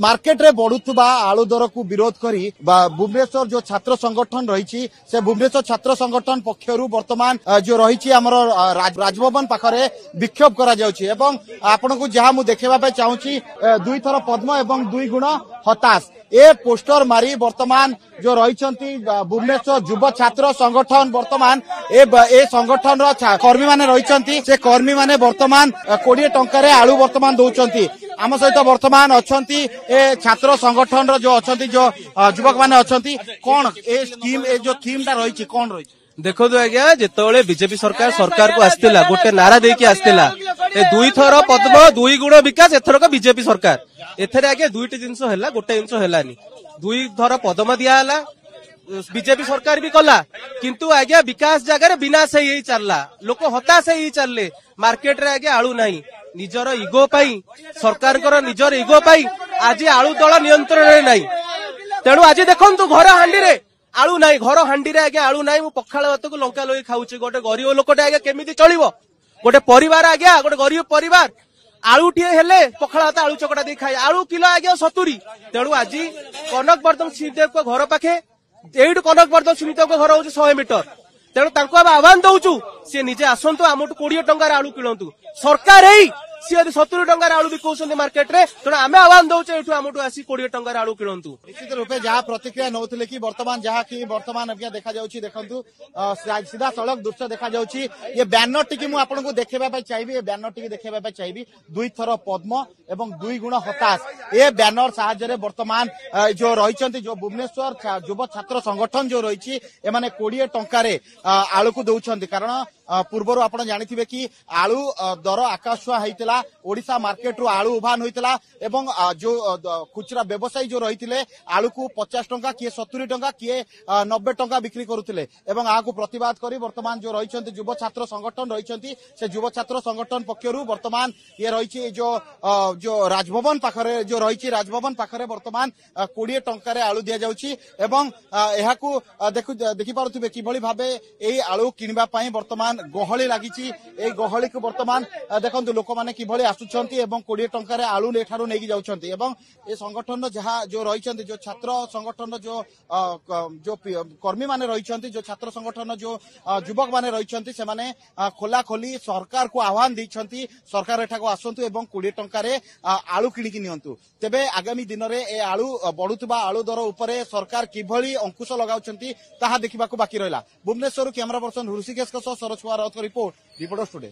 Market रे बढ़ुवा आलू दर को विरोध करी भुवनेश्वर जो छात्र संगठन रही से भुवनेश्वर छात्र संगठन पक्षर वर्तमान जो रही राजभवन पाखरे विक्षोभ करा जाउछि एवं आपण को जहाँ मुझे देखा चाहूँगी दुई थर पद्म एवं दुई गुण हताश ए पोस्टर मारी वर्तमान जो रही भुवनेश्वर युव छात्र संगठन वर्तमान ए संगठन कर्मी माने रही से कर्मी माने वर्तमान 20 टंका आलू वर्तमान दौरान आम सहित वर्तमान अच्छा छात्र संगठन जो अच्छा जो युवक मैंने अच्छा कौन ए स्कीम ए जो थीम टा रही कौन रही देखो आज्ञा जिते बीजेपी सरकार को आसला गोटे नारा देकी आसला दुई थर पद्म दुई गुण विकास एथरक बीजेपी सरकार एथरे आज्ञा दुईटी जिनस है गोटे जिनस है दुई थर पद्म दिया बीजेपी सरकार भी कला किंतु आज्ञा विकास जगह विनाश ही चलला लोक हताश ही चलले मार्केट रे आज्ञा आलू नहीं निजर इगो पाई सरकार निजर इगो पाई आज आलू दल नियंत्रण रे नहीं तेणु आज देखंतु घर हांडी रे आलू नहीं घर हांडी रे आज्ञा आलू नहीं पखाल भात को लंका लई खाऊचे गोटे गरीब लोकटे आज्ञा केमिति चलिबो गोटे परिवार आज्ञा गोटे गरीब परिवार आलू टे हेले पखाल भात आलू चकटा दे खाए आलू किलो आज्ञा 70 तेणु आज कनक वर्धन सिंहदेव को घर पाखे एइटु कनक वर्धन सिंहदेव को घर होउचे 100 मीटर तेणु तांको आह्वान दउचु से निजे आसंतु आमटु 20 टंकार आलू किणंतु सरकार एई सी 70 टंकार आलू बिकौଛନ୍ତି मार्केट रे तेणु आमे आह्वान दउचे एठु आमटु आसी 20 टंकार आलू किणंतु निश्चित रूपे जहाँ प्रतिक्रिया नौथिले कि वर्तमान जहाँ की वर्तमान अभिया देखा जाउछि देखंतु सीधा सड़क दृश्य देखा जाउछि ये बैनर टिकी मु आपनको देखेबा पय चाहिबी ये बैनर टिकी देखेबा पय चाहिबी दुई थर पद्म एवं दुई गुण हताश ये बैनर साहाय्य रे वर्तमान जो रहिचंती जो भुवनेश्वर युव छात्र संगठन जो रहिछि ए माने 20 टंका रे आलू को दउछंती कारण पूर्वर आप जानिथिबे कि आलू दर आकाशुआ होइतिला ओडिशा मार्केट रू आलू उभान होइतिला एवं जो खुचरा व्यवसायी जो रहितिले आलू को 50 टंका किए 70 टंका किए 90 टंका बिक्री करुथिले एवं आकु प्रतिवाद करी वर्तमान जो रहिचंती युव छात्र संगठन रहिचंती से युव छात्र संगठन पक्षरु वर्तमान ये रहिछि जो राजभवन पाखरे जो रहिछि राजभवन पाखरे वर्तमान 20 टंका रे आलू दिया जाउछि एवं एहाकु देखि पारुथिबे किभଳି भाबे एई आलू किनिबा पई वर्तमान गहली लगी गहली को वर्तमान देखो लोक मैंने किभली आसुंच 20 टंका आलू एठारू नहीं जाउछंती एवं ए संगठन जहाँ जो रही जो छात्र संगठन जो कर्मी माने रही जो छात्र संगठन जो युवक माने रही से माने खोला खोली सरकार को आह्वान देइछंती सरकार एठाको आसंतु एवं 20 टंका आलू किणिकी नियंतु तेबे आगामी दिन में ए आलू बढ़ुवा आलू दर उपरे सरकार किभली अंकुश लगाउछंती ताहा देखिबाकू बाकी रहिला Bhubaneswar camera person Rishikesh Saroj Kumar Raut report reporters today.